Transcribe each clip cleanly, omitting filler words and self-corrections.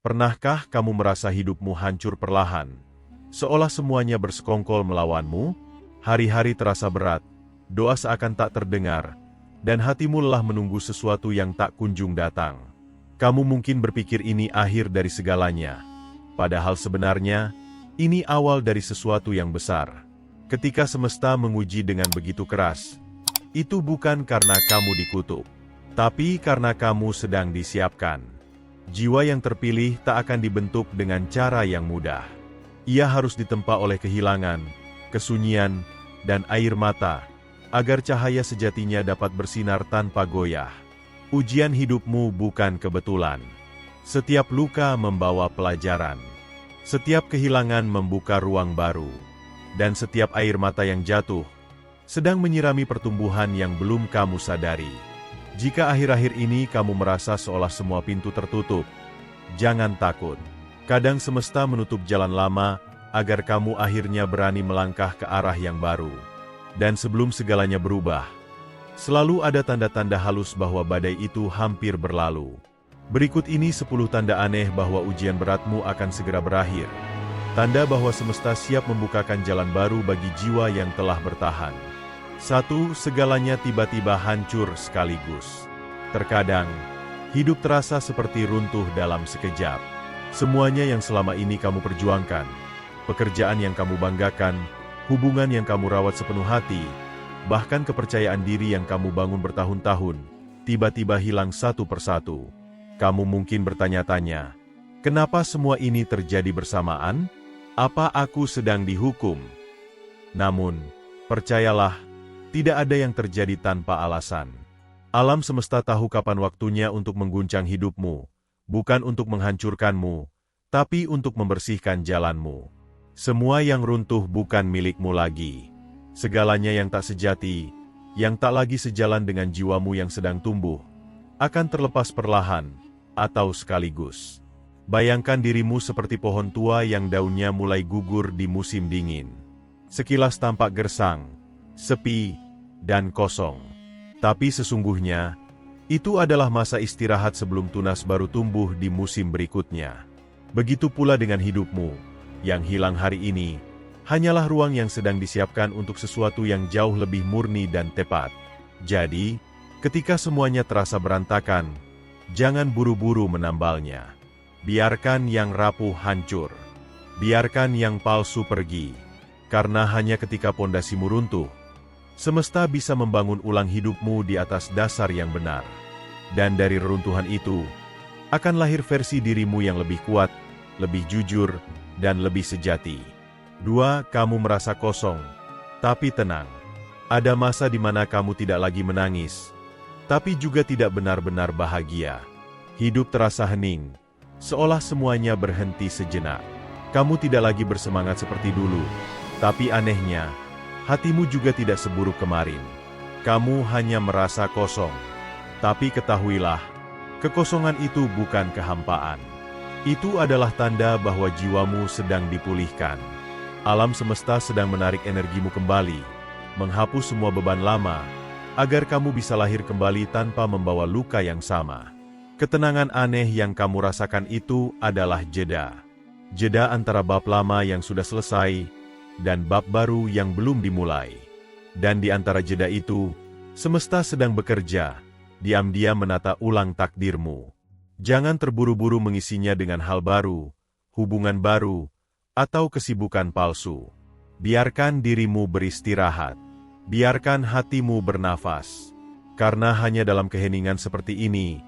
Pernahkah kamu merasa hidupmu hancur perlahan? Seolah semuanya bersekongkol melawanmu, hari-hari terasa berat, doa seakan tak terdengar, dan hatimu lelah menunggu sesuatu yang tak kunjung datang. Kamu mungkin berpikir ini akhir dari segalanya. Padahal sebenarnya, ini awal dari sesuatu yang besar. Ketika semesta menguji dengan begitu keras, itu bukan karena kamu dikutuk, tapi karena kamu sedang disiapkan. Jiwa yang terpilih tak akan dibentuk dengan cara yang mudah. Ia harus ditempa oleh kehilangan, kesunyian, dan air mata, agar cahaya sejatinya dapat bersinar tanpa goyah. Ujian hidupmu bukan kebetulan. Setiap luka membawa pelajaran. Setiap kehilangan membuka ruang baru. Dan setiap air mata yang jatuh, sedang menyirami pertumbuhan yang belum kamu sadari. Jika akhir-akhir ini kamu merasa seolah semua pintu tertutup, jangan takut. Kadang semesta menutup jalan lama, agar kamu akhirnya berani melangkah ke arah yang baru. Dan sebelum segalanya berubah, selalu ada tanda-tanda halus bahwa badai itu hampir berlalu. Berikut ini 10 tanda aneh bahwa ujian beratmu akan segera berakhir. Tanda bahwa semesta siap membukakan jalan baru bagi jiwa yang telah bertahan. 1. Segalanya tiba-tiba hancur sekaligus. Terkadang, hidup terasa seperti runtuh dalam sekejap. Semuanya yang selama ini kamu perjuangkan, pekerjaan yang kamu banggakan, hubungan yang kamu rawat sepenuh hati, bahkan kepercayaan diri yang kamu bangun bertahun-tahun, tiba-tiba hilang satu persatu. Kamu mungkin bertanya-tanya, kenapa semua ini terjadi bersamaan? Apa aku sedang dihukum? Namun, percayalah, tidak ada yang terjadi tanpa alasan. Alam semesta tahu kapan waktunya untuk mengguncang hidupmu, bukan untuk menghancurkanmu, tapi untuk membersihkan jalanmu. Semua yang runtuh bukan milikmu lagi. Segalanya yang tak sejati, yang tak lagi sejalan dengan jiwamu yang sedang tumbuh, akan terlepas perlahan, atau sekaligus. Bayangkan dirimu seperti pohon tua yang daunnya mulai gugur di musim dingin. Sekilas tampak gersang, sepi, dan kosong. Tapi sesungguhnya, itu adalah masa istirahat sebelum tunas baru tumbuh di musim berikutnya. Begitu pula dengan hidupmu, yang hilang hari ini, hanyalah ruang yang sedang disiapkan untuk sesuatu yang jauh lebih murni dan tepat. Jadi, ketika semuanya terasa berantakan, jangan buru-buru menambalnya. Biarkan yang rapuh hancur. Biarkan yang palsu pergi. Karena hanya ketika pondasimu runtuh, semesta bisa membangun ulang hidupmu di atas dasar yang benar. Dan dari reruntuhan itu, akan lahir versi dirimu yang lebih kuat, lebih jujur, dan lebih sejati. 2. Kamu merasa kosong. Tapi tenang. Ada masa di mana kamu tidak lagi menangis, tapi juga tidak benar-benar bahagia. Hidup terasa hening, seolah semuanya berhenti sejenak. Kamu tidak lagi bersemangat seperti dulu, tapi anehnya, hatimu juga tidak seburuk kemarin. Kamu hanya merasa kosong. Tapi ketahuilah, kekosongan itu bukan kehampaan. Itu adalah tanda bahwa jiwamu sedang dipulihkan. Alam semesta sedang menarik energimu kembali, menghapus semua beban lama, agar kamu bisa lahir kembali tanpa membawa luka yang sama. Ketenangan aneh yang kamu rasakan itu adalah jeda. Jeda antara bab lama yang sudah selesai, dan bab baru yang belum dimulai. Dan di antara jeda itu, semesta sedang bekerja, diam-diam menata ulang takdirmu. Jangan terburu-buru mengisinya dengan hal baru, hubungan baru, atau kesibukan palsu. Biarkan dirimu beristirahat. Biarkan hatimu bernafas. Karena hanya dalam keheningan seperti ini,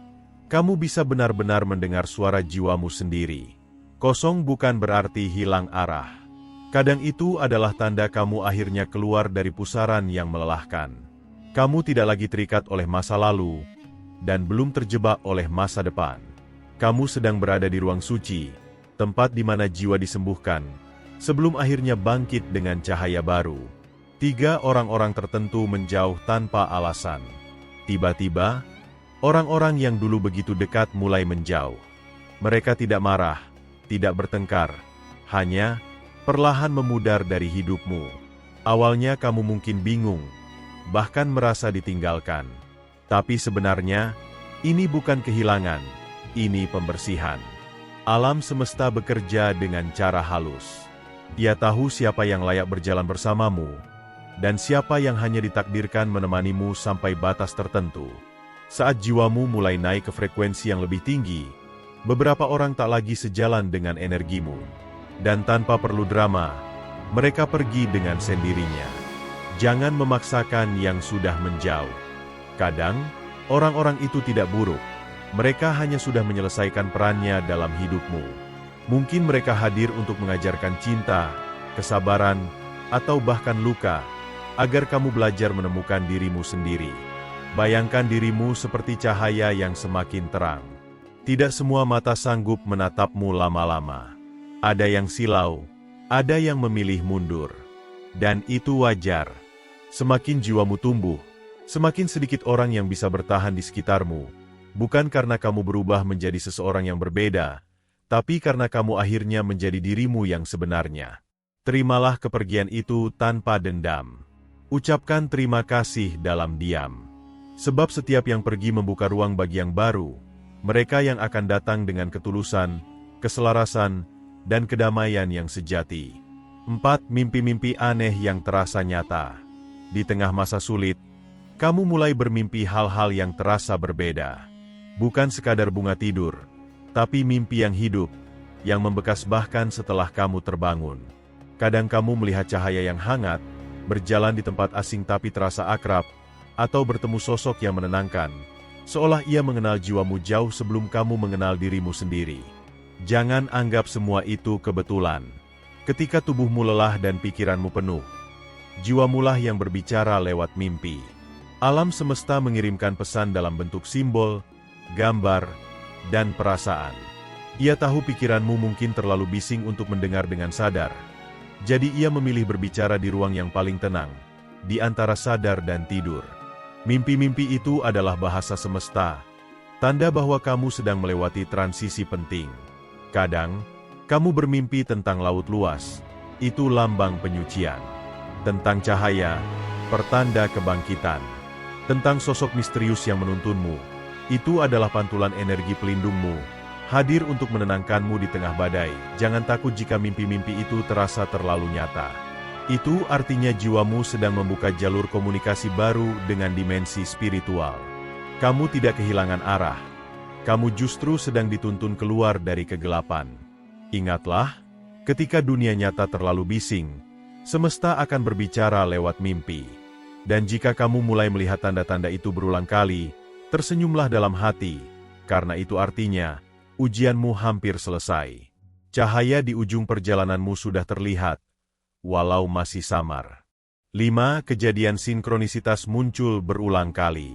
kamu bisa benar-benar mendengar suara jiwamu sendiri. Kosong bukan berarti hilang arah. Kadang itu adalah tanda kamu akhirnya keluar dari pusaran yang melelahkan. Kamu tidak lagi terikat oleh masa lalu, dan belum terjebak oleh masa depan. Kamu sedang berada di ruang suci, tempat di mana jiwa disembuhkan, sebelum akhirnya bangkit dengan cahaya baru. 3. Orang-orang tertentu menjauh tanpa alasan. Tiba-tiba, orang-orang yang dulu begitu dekat mulai menjauh. Mereka tidak marah, tidak bertengkar, hanya perlahan memudar dari hidupmu. Awalnya kamu mungkin bingung, bahkan merasa ditinggalkan. Tapi sebenarnya, ini bukan kehilangan, ini pembersihan. Alam semesta bekerja dengan cara halus. Ia tahu siapa yang layak berjalan bersamamu, dan siapa yang hanya ditakdirkan menemanimu sampai batas tertentu. Saat jiwamu mulai naik ke frekuensi yang lebih tinggi, beberapa orang tak lagi sejalan dengan energimu. Dan tanpa perlu drama, mereka pergi dengan sendirinya. Jangan memaksakan yang sudah menjauh. Kadang, orang-orang itu tidak buruk. Mereka hanya sudah menyelesaikan perannya dalam hidupmu. Mungkin mereka hadir untuk mengajarkan cinta, kesabaran, atau bahkan luka, agar kamu belajar menemukan dirimu sendiri. Bayangkan dirimu seperti cahaya yang semakin terang. Tidak semua mata sanggup menatapmu lama-lama. Ada yang silau, ada yang memilih mundur. Dan itu wajar. Semakin jiwamu tumbuh, semakin sedikit orang yang bisa bertahan di sekitarmu. Bukan karena kamu berubah menjadi seseorang yang berbeda, tapi karena kamu akhirnya menjadi dirimu yang sebenarnya. Terimalah kepergian itu tanpa dendam. Ucapkan terima kasih dalam diam. Sebab setiap yang pergi membuka ruang bagi yang baru, mereka yang akan datang dengan ketulusan, keselarasan, dan kedamaian yang sejati. 4. Mimpi-mimpi aneh yang terasa nyata. Di tengah masa sulit, kamu mulai bermimpi hal-hal yang terasa berbeda. Bukan sekadar bunga tidur, tapi mimpi yang hidup, yang membekas bahkan setelah kamu terbangun. Kadang kamu melihat cahaya yang hangat, berjalan di tempat asing tapi terasa akrab, atau bertemu sosok yang menenangkan, seolah ia mengenal jiwamu jauh sebelum kamu mengenal dirimu sendiri. Jangan anggap semua itu kebetulan. Ketika tubuhmu lelah dan pikiranmu penuh, jiwamulah yang berbicara lewat mimpi. Alam semesta mengirimkan pesan dalam bentuk simbol, gambar, dan perasaan. Ia tahu pikiranmu mungkin terlalu bising untuk mendengar dengan sadar. Jadi ia memilih berbicara di ruang yang paling tenang, di antara sadar dan tidur. Mimpi-mimpi itu adalah bahasa semesta, tanda bahwa kamu sedang melewati transisi penting. Kadang, kamu bermimpi tentang laut luas, itu lambang penyucian. Tentang cahaya, pertanda kebangkitan. Tentang sosok misterius yang menuntunmu, itu adalah pantulan energi pelindungmu, hadir untuk menenangkanmu di tengah badai. Jangan takut jika mimpi-mimpi itu terasa terlalu nyata. Itu artinya jiwamu sedang membuka jalur komunikasi baru dengan dimensi spiritual. Kamu tidak kehilangan arah. Kamu justru sedang dituntun keluar dari kegelapan. Ingatlah, ketika dunia nyata terlalu bising, semesta akan berbicara lewat mimpi. Dan jika kamu mulai melihat tanda-tanda itu berulang kali, tersenyumlah dalam hati, karena itu artinya, ujianmu hampir selesai. Cahaya di ujung perjalananmu sudah terlihat, walau masih samar. 5. Kejadian sinkronisitas muncul berulang kali.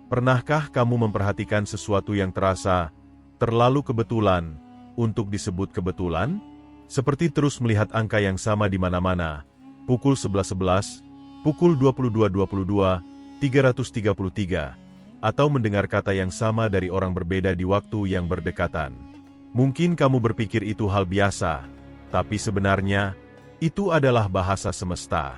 Pernahkah kamu memperhatikan sesuatu yang terasa terlalu kebetulan untuk disebut kebetulan? Seperti terus melihat angka yang sama di mana-mana, pukul 11.11, pukul 22.22, 333, atau mendengar kata yang sama dari orang berbeda di waktu yang berdekatan. Mungkin kamu berpikir itu hal biasa, tapi sebenarnya, itu adalah bahasa semesta.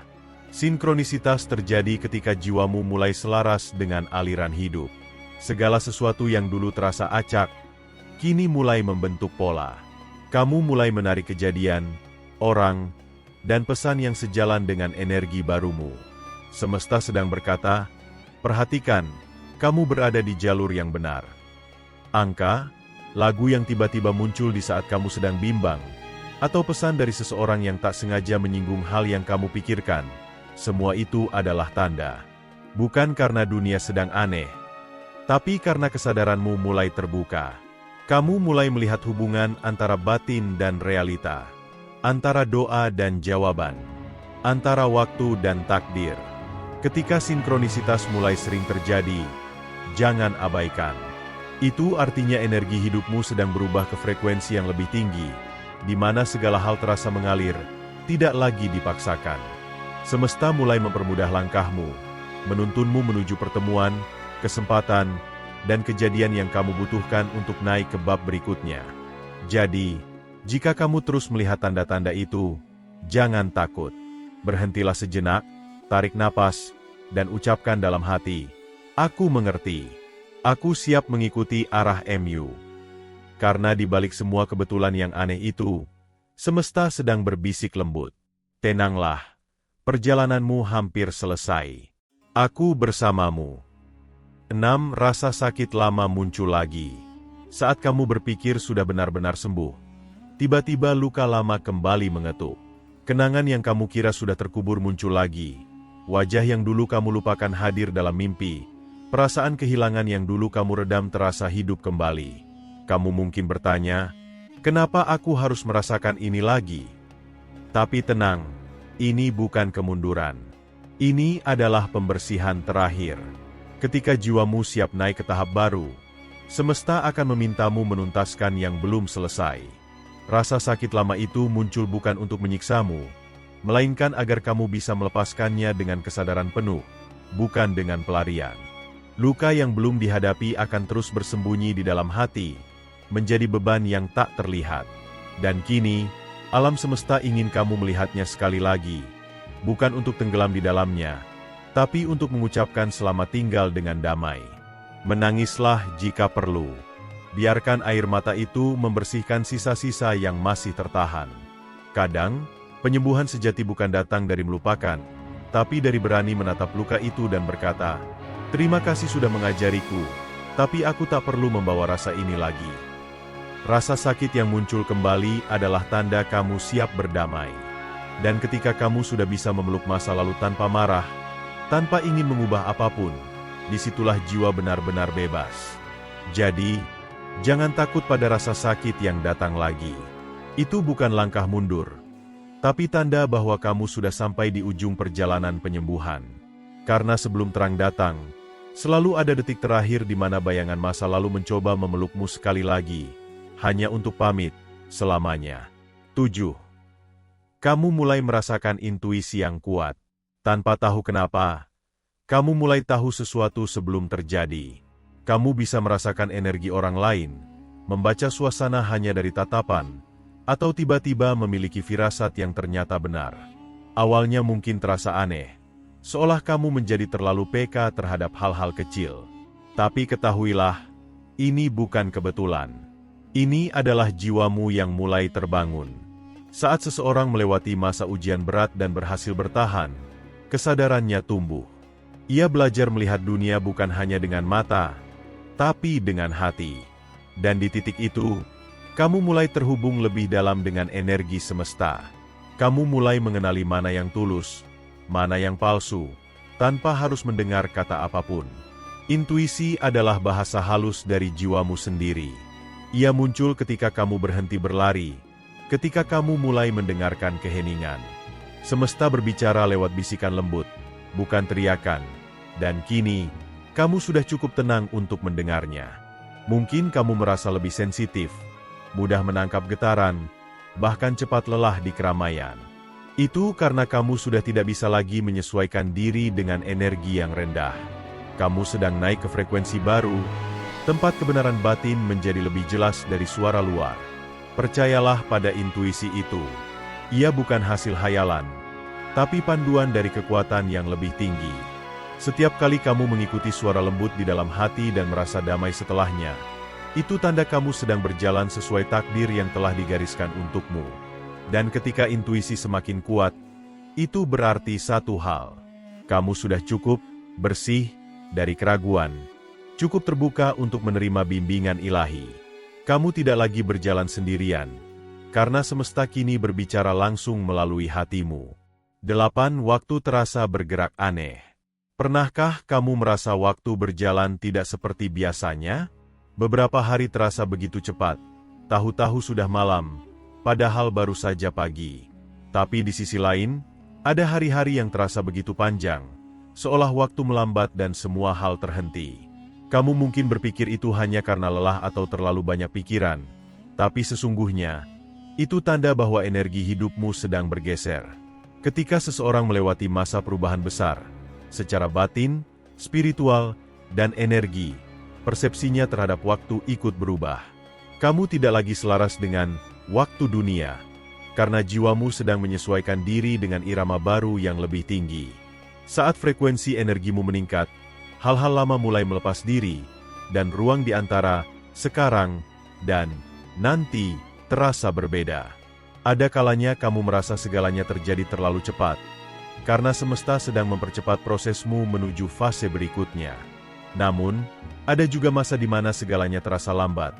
Sinkronisitas terjadi ketika jiwamu mulai selaras dengan aliran hidup. Segala sesuatu yang dulu terasa acak, kini mulai membentuk pola. Kamu mulai menarik kejadian, orang, dan pesan yang sejalan dengan energi barumu. Semesta sedang berkata, perhatikan, kamu berada di jalur yang benar. Angka, lagu yang tiba-tiba muncul di saat kamu sedang bimbang, atau pesan dari seseorang yang tak sengaja menyinggung hal yang kamu pikirkan, semua itu adalah tanda. Bukan karena dunia sedang aneh, tapi karena kesadaranmu mulai terbuka. Kamu mulai melihat hubungan antara batin dan realita, antara doa dan jawaban, antara waktu dan takdir. Ketika sinkronisitas mulai sering terjadi, jangan abaikan. Itu artinya energi hidupmu sedang berubah ke frekuensi yang lebih tinggi, di mana segala hal terasa mengalir, tidak lagi dipaksakan. Semesta mulai mempermudah langkahmu, menuntunmu menuju pertemuan, kesempatan, dan kejadian yang kamu butuhkan untuk naik ke bab berikutnya. Jadi, jika kamu terus melihat tanda-tanda itu, jangan takut. Berhentilah sejenak, tarik napas, dan ucapkan dalam hati, aku mengerti. Aku siap mengikuti arah MU. Karena di balik semua kebetulan yang aneh itu, semesta sedang berbisik lembut. Tenanglah, perjalananmu hampir selesai. Aku bersamamu. 6. Rasa sakit lama muncul lagi. Saat kamu berpikir sudah benar-benar sembuh, tiba-tiba luka lama kembali mengetuk. Kenangan yang kamu kira sudah terkubur muncul lagi. Wajah yang dulu kamu lupakan hadir dalam mimpi. Perasaan kehilangan yang dulu kamu redam terasa hidup kembali. Kamu mungkin bertanya, kenapa aku harus merasakan ini lagi? Tapi tenang, ini bukan kemunduran. Ini adalah pembersihan terakhir. Ketika jiwamu siap naik ke tahap baru, semesta akan memintamu menuntaskan yang belum selesai. Rasa sakit lama itu muncul bukan untuk menyiksamu, melainkan agar kamu bisa melepaskannya dengan kesadaran penuh, bukan dengan pelarian. Luka yang belum dihadapi akan terus bersembunyi di dalam hati, menjadi beban yang tak terlihat. Dan kini, alam semesta ingin kamu melihatnya sekali lagi, bukan untuk tenggelam di dalamnya, tapi untuk mengucapkan selamat tinggal dengan damai. Menangislah jika perlu. Biarkan air mata itu membersihkan sisa-sisa yang masih tertahan. Kadang, penyembuhan sejati bukan datang dari melupakan, tapi dari berani menatap luka itu dan berkata, "Terima kasih sudah mengajariku, tapi aku tak perlu membawa rasa ini lagi." Rasa sakit yang muncul kembali adalah tanda kamu siap berdamai. Dan ketika kamu sudah bisa memeluk masa lalu tanpa marah, tanpa ingin mengubah apapun, disitulah jiwa benar-benar bebas. Jadi, jangan takut pada rasa sakit yang datang lagi. Itu bukan langkah mundur, tapi tanda bahwa kamu sudah sampai di ujung perjalanan penyembuhan. Karena sebelum terang datang, selalu ada detik terakhir di mana bayangan masa lalu mencoba memelukmu sekali lagi, hanya untuk pamit selamanya. 7. Kamu mulai merasakan intuisi yang kuat. Tanpa tahu kenapa, kamu mulai tahu sesuatu sebelum terjadi. Kamu bisa merasakan energi orang lain, membaca suasana hanya dari tatapan, atau tiba-tiba memiliki firasat yang ternyata benar. Awalnya mungkin terasa aneh, seolah kamu menjadi terlalu peka terhadap hal-hal kecil. Tapi ketahuilah, ini bukan kebetulan. Ini adalah jiwamu yang mulai terbangun. Saat seseorang melewati masa ujian berat dan berhasil bertahan, kesadarannya tumbuh. Ia belajar melihat dunia bukan hanya dengan mata, tapi dengan hati. Dan di titik itu, kamu mulai terhubung lebih dalam dengan energi semesta. Kamu mulai mengenali mana yang tulus, mana yang palsu, tanpa harus mendengar kata apapun. Intuisi adalah bahasa halus dari jiwamu sendiri. Ia muncul ketika kamu berhenti berlari, ketika kamu mulai mendengarkan keheningan. Semesta berbicara lewat bisikan lembut, bukan teriakan, dan kini, kamu sudah cukup tenang untuk mendengarnya. Mungkin kamu merasa lebih sensitif, mudah menangkap getaran, bahkan cepat lelah di keramaian. Itu karena kamu sudah tidak bisa lagi menyesuaikan diri dengan energi yang rendah. Kamu sedang naik ke frekuensi baru, tempat kebenaran batin menjadi lebih jelas dari suara luar. Percayalah pada intuisi itu. Ia bukan hasil hayalan, tapi panduan dari kekuatan yang lebih tinggi. Setiap kali kamu mengikuti suara lembut di dalam hati dan merasa damai setelahnya, itu tanda kamu sedang berjalan sesuai takdir yang telah digariskan untukmu. Dan ketika intuisi semakin kuat, itu berarti satu hal. Kamu sudah cukup bersih dari keraguan, cukup terbuka untuk menerima bimbingan ilahi. Kamu tidak lagi berjalan sendirian, karena semesta kini berbicara langsung melalui hatimu. 8. Waktu terasa bergerak aneh. Pernahkah kamu merasa waktu berjalan tidak seperti biasanya? Beberapa hari terasa begitu cepat, tahu-tahu sudah malam, padahal baru saja pagi. Tapi di sisi lain, ada hari-hari yang terasa begitu panjang, seolah waktu melambat dan semua hal terhenti. Kamu mungkin berpikir itu hanya karena lelah atau terlalu banyak pikiran, tapi sesungguhnya, itu tanda bahwa energi hidupmu sedang bergeser. Ketika seseorang melewati masa perubahan besar, secara batin, spiritual, dan energi, persepsinya terhadap waktu ikut berubah. Kamu tidak lagi selaras dengan waktu dunia, karena jiwamu sedang menyesuaikan diri dengan irama baru yang lebih tinggi. Saat frekuensi energimu meningkat, hal-hal lama mulai melepas diri, dan ruang di antara sekarang dan nanti terasa berbeda. Ada kalanya kamu merasa segalanya terjadi terlalu cepat, karena semesta sedang mempercepat prosesmu menuju fase berikutnya. Namun, ada juga masa di mana segalanya terasa lambat,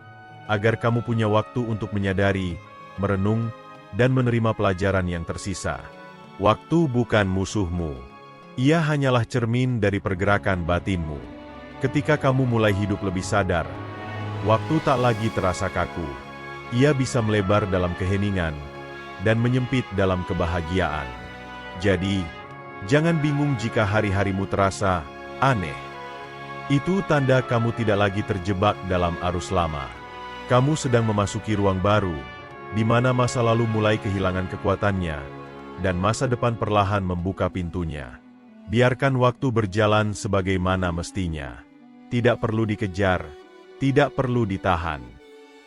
agar kamu punya waktu untuk menyadari, merenung, dan menerima pelajaran yang tersisa. Waktu bukan musuhmu. Ia hanyalah cermin dari pergerakan batinmu. Ketika kamu mulai hidup lebih sadar, waktu tak lagi terasa kaku. Ia bisa melebar dalam keheningan dan menyempit dalam kebahagiaan. Jadi, jangan bingung jika hari-harimu terasa aneh. Itu tanda kamu tidak lagi terjebak dalam arus lama. Kamu sedang memasuki ruang baru, di mana masa lalu mulai kehilangan kekuatannya, dan masa depan perlahan membuka pintunya. Biarkan waktu berjalan sebagaimana mestinya. Tidak perlu dikejar, tidak perlu ditahan.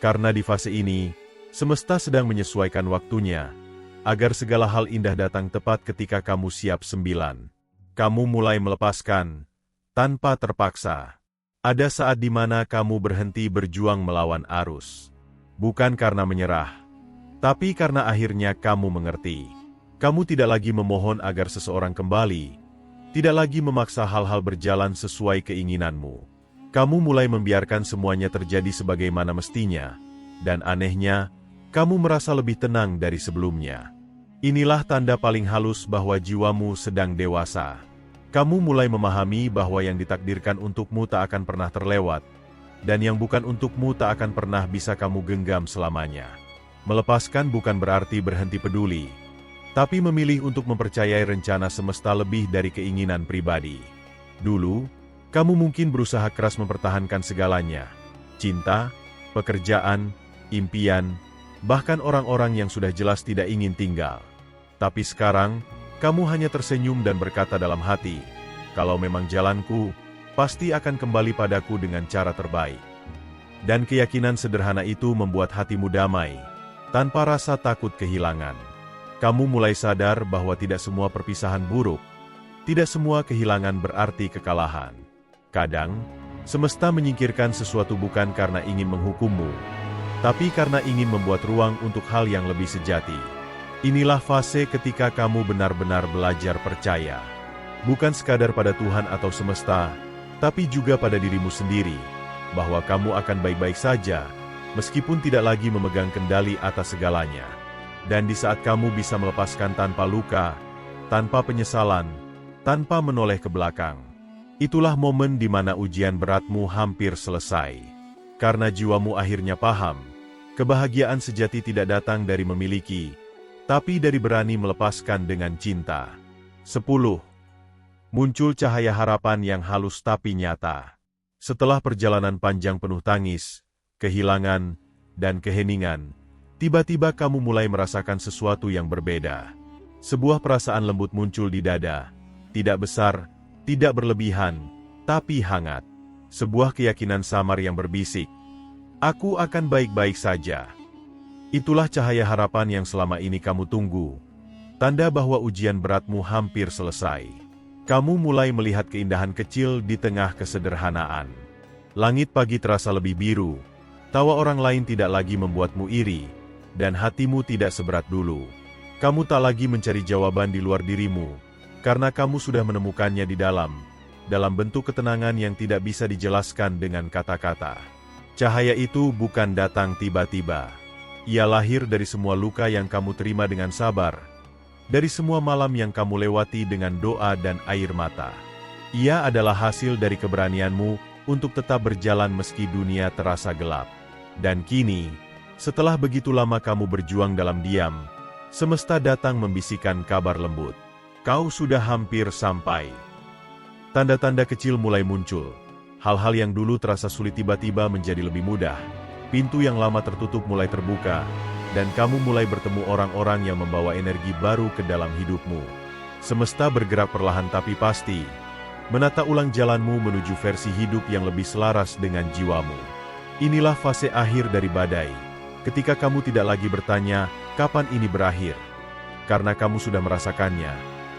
Karena di fase ini, semesta sedang menyesuaikan waktunya, agar segala hal indah datang tepat ketika kamu siap. 9. Kamu mulai melepaskan, tanpa terpaksa. Ada saat di mana kamu berhenti berjuang melawan arus. Bukan karena menyerah, tapi karena akhirnya kamu mengerti. Kamu tidak lagi memohon agar seseorang kembali, tidak lagi memaksa hal-hal berjalan sesuai keinginanmu. Kamu mulai membiarkan semuanya terjadi sebagaimana mestinya, dan anehnya, kamu merasa lebih tenang dari sebelumnya. Inilah tanda paling halus bahwa jiwamu sedang dewasa. Kamu mulai memahami bahwa yang ditakdirkan untukmu tak akan pernah terlewat, dan yang bukan untukmu tak akan pernah bisa kamu genggam selamanya. Melepaskan bukan berarti berhenti peduli, tapi memilih untuk mempercayai rencana semesta lebih dari keinginan pribadi. Dulu, kamu mungkin berusaha keras mempertahankan segalanya. Cinta, pekerjaan, impian, bahkan orang-orang yang sudah jelas tidak ingin tinggal. Tapi sekarang, kamu hanya tersenyum dan berkata dalam hati, kalau memang jalanku, pasti akan kembali padaku dengan cara terbaik. Dan keyakinan sederhana itu membuat hatimu damai, tanpa rasa takut kehilangan. Kamu mulai sadar bahwa tidak semua perpisahan buruk, tidak semua kehilangan berarti kekalahan. Kadang, semesta menyingkirkan sesuatu bukan karena ingin menghukummu, tapi karena ingin membuat ruang untuk hal yang lebih sejati. Inilah fase ketika kamu benar-benar belajar percaya. Bukan sekadar pada Tuhan atau semesta, tapi juga pada dirimu sendiri, bahwa kamu akan baik-baik saja, meskipun tidak lagi memegang kendali atas segalanya. Dan di saat kamu bisa melepaskan tanpa luka, tanpa penyesalan, tanpa menoleh ke belakang, itulah momen di mana ujian beratmu hampir selesai. Karena jiwamu akhirnya paham, kebahagiaan sejati tidak datang dari memiliki, tapi dari berani melepaskan dengan cinta. 10. Muncul cahaya harapan yang halus tapi nyata. Setelah perjalanan panjang penuh tangis, kehilangan, dan keheningan, tiba-tiba kamu mulai merasakan sesuatu yang berbeda. Sebuah perasaan lembut muncul di dada, tidak besar, tidak berlebihan, tapi hangat. Sebuah keyakinan samar yang berbisik, "Aku akan baik-baik saja." Itulah cahaya harapan yang selama ini kamu tunggu, tanda bahwa ujian beratmu hampir selesai. Kamu mulai melihat keindahan kecil di tengah kesederhanaan. Langit pagi terasa lebih biru, tawa orang lain tidak lagi membuatmu iri, dan hatimu tidak seberat dulu. Kamu tak lagi mencari jawaban di luar dirimu, karena kamu sudah menemukannya di dalam bentuk ketenangan yang tidak bisa dijelaskan dengan kata-kata. Cahaya itu bukan datang tiba-tiba. Ia lahir dari semua luka yang kamu terima dengan sabar, dari semua malam yang kamu lewati dengan doa dan air mata. Ia adalah hasil dari keberanianmu untuk tetap berjalan meski dunia terasa gelap. Dan kini, setelah begitu lama kamu berjuang dalam diam, semesta datang membisikkan kabar lembut. Kau sudah hampir sampai. Tanda-tanda kecil mulai muncul. Hal-hal yang dulu terasa sulit tiba-tiba menjadi lebih mudah. Pintu yang lama tertutup mulai terbuka, dan kamu mulai bertemu orang-orang yang membawa energi baru ke dalam hidupmu. Semesta bergerak perlahan tapi pasti, menata ulang jalanmu menuju versi hidup yang lebih selaras dengan jiwamu. Inilah fase akhir dari badai, ketika kamu tidak lagi bertanya, kapan ini berakhir? Karena kamu sudah merasakannya,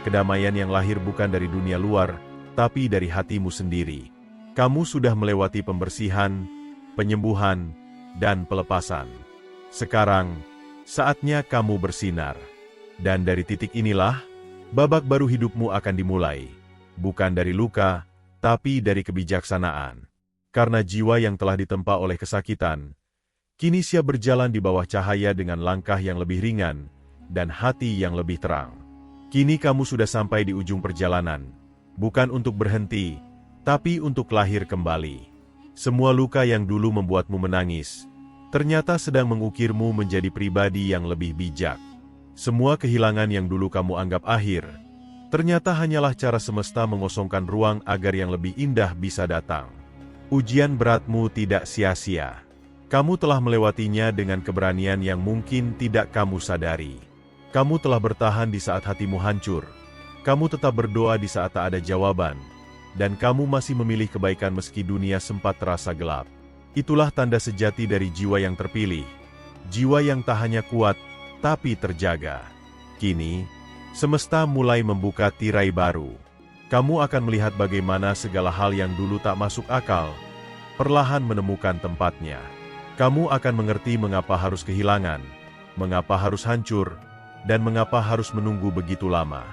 kedamaian yang lahir bukan dari dunia luar, tapi dari hatimu sendiri. Kamu sudah melewati pembersihan, penyembuhan, dan pelepasan. Sekarang, saatnya kamu bersinar. Dan dari titik inilah, babak baru hidupmu akan dimulai. Bukan dari luka, tapi dari kebijaksanaan. Karena jiwa yang telah ditempa oleh kesakitan, kini siap berjalan di bawah cahaya dengan langkah yang lebih ringan, dan hati yang lebih terang. Kini kamu sudah sampai di ujung perjalanan, bukan untuk berhenti, tapi untuk lahir kembali. Semua luka yang dulu membuatmu menangis, ternyata sedang mengukirmu menjadi pribadi yang lebih bijak. Semua kehilangan yang dulu kamu anggap akhir, ternyata hanyalah cara semesta mengosongkan ruang agar yang lebih indah bisa datang. Ujian beratmu tidak sia-sia. Kamu telah melewatinya dengan keberanian yang mungkin tidak kamu sadari. Kamu telah bertahan di saat hatimu hancur. Kamu tetap berdoa di saat tak ada jawaban. Dan kamu masih memilih kebaikan meski dunia sempat terasa gelap. Itulah tanda sejati dari jiwa yang terpilih. Jiwa yang tak hanya kuat, tapi terjaga. Kini, semesta mulai membuka tirai baru. Kamu akan melihat bagaimana segala hal yang dulu tak masuk akal, perlahan menemukan tempatnya. Kamu akan mengerti mengapa harus kehilangan, mengapa harus hancur, dan mengapa harus menunggu begitu lama.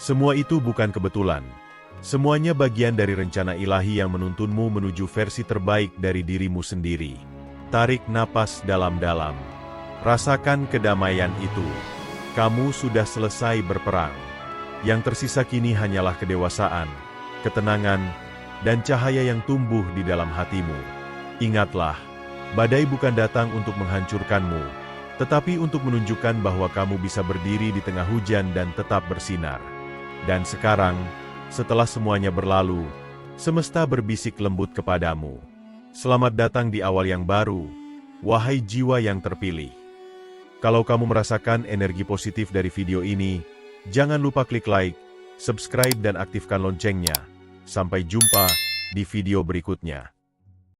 Semua itu bukan kebetulan. Semuanya bagian dari rencana ilahi yang menuntunmu menuju versi terbaik dari dirimu sendiri. Tarik napas dalam-dalam. Rasakan kedamaian itu. Kamu sudah selesai berperang. Yang tersisa kini hanyalah kedewasaan, ketenangan, dan cahaya yang tumbuh di dalam hatimu. Ingatlah, badai bukan datang untuk menghancurkanmu, tetapi untuk menunjukkan bahwa kamu bisa berdiri di tengah hujan dan tetap bersinar. Dan sekarang, setelah semuanya berlalu, semesta berbisik lembut kepadamu. Selamat datang di awal yang baru, wahai jiwa yang terpilih. Kalau kamu merasakan energi positif dari video ini, jangan lupa klik like, subscribe dan aktifkan loncengnya. Sampai jumpa di video berikutnya.